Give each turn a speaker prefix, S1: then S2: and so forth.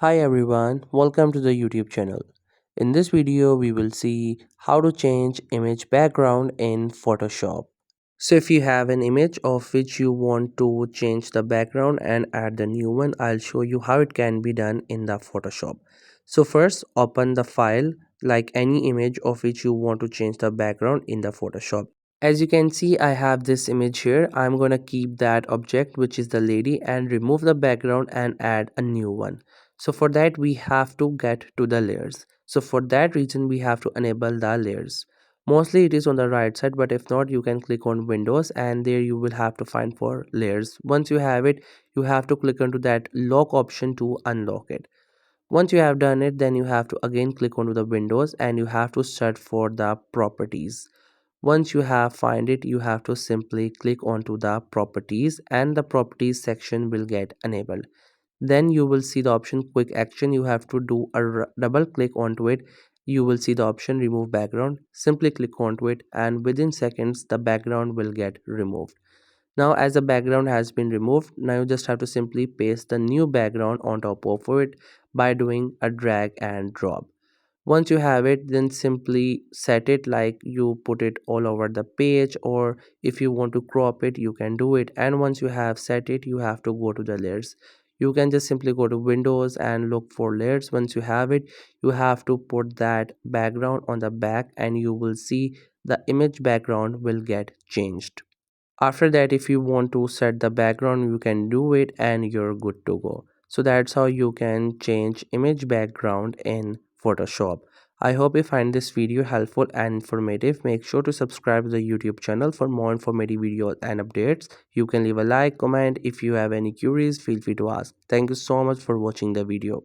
S1: Hi everyone, welcome to the YouTube channel. In this video, we will see how to change image background in Photoshop. So if you have an image of which you want to change the background and add the new one, I'll show you how it can be done in the Photoshop. So first, open the file like any image of which you want to change the background in the Photoshop. As you can see, I have this image here. I'm gonna keep that object, which is the lady, and remove the background and add a new one. So for that, we have to get to the layers. So for that reason, we have to enable the layers. Mostly it is on the right side, but if not, you can click on Windows and there you will have to find for layers. Once you have it, you have to click onto that lock option to unlock it. Once you have done it, then you have to again click onto the Windows and you have to search for the properties. Once you have find it, you have to simply click onto the properties and the properties section will get enabled. Then you will see the option quick action. You have to do a double click onto it. You will see the option remove background. Simply click onto it and within seconds the background will get removed. Now as the background has been removed, now you just have to simply paste the new background on top of it by doing a drag and drop. Once you have it, then simply set it like you put it all over the page, or if you want to crop it you can do it. And once you have set it, you have to go to the layers. You can just simply go to Windows and look for layers. Once you have it, you have to put that background on the back and you will see the image background will get changed. After that, if you want to set the background, you can do it and you're good to go. So that's how you can change image background in Photoshop. I hope you find this video helpful and informative. Make sure to subscribe to the YouTube channel for more informative videos and updates. You can leave a like, comment. If you have any queries, feel free to ask. Thank you so much for watching the video.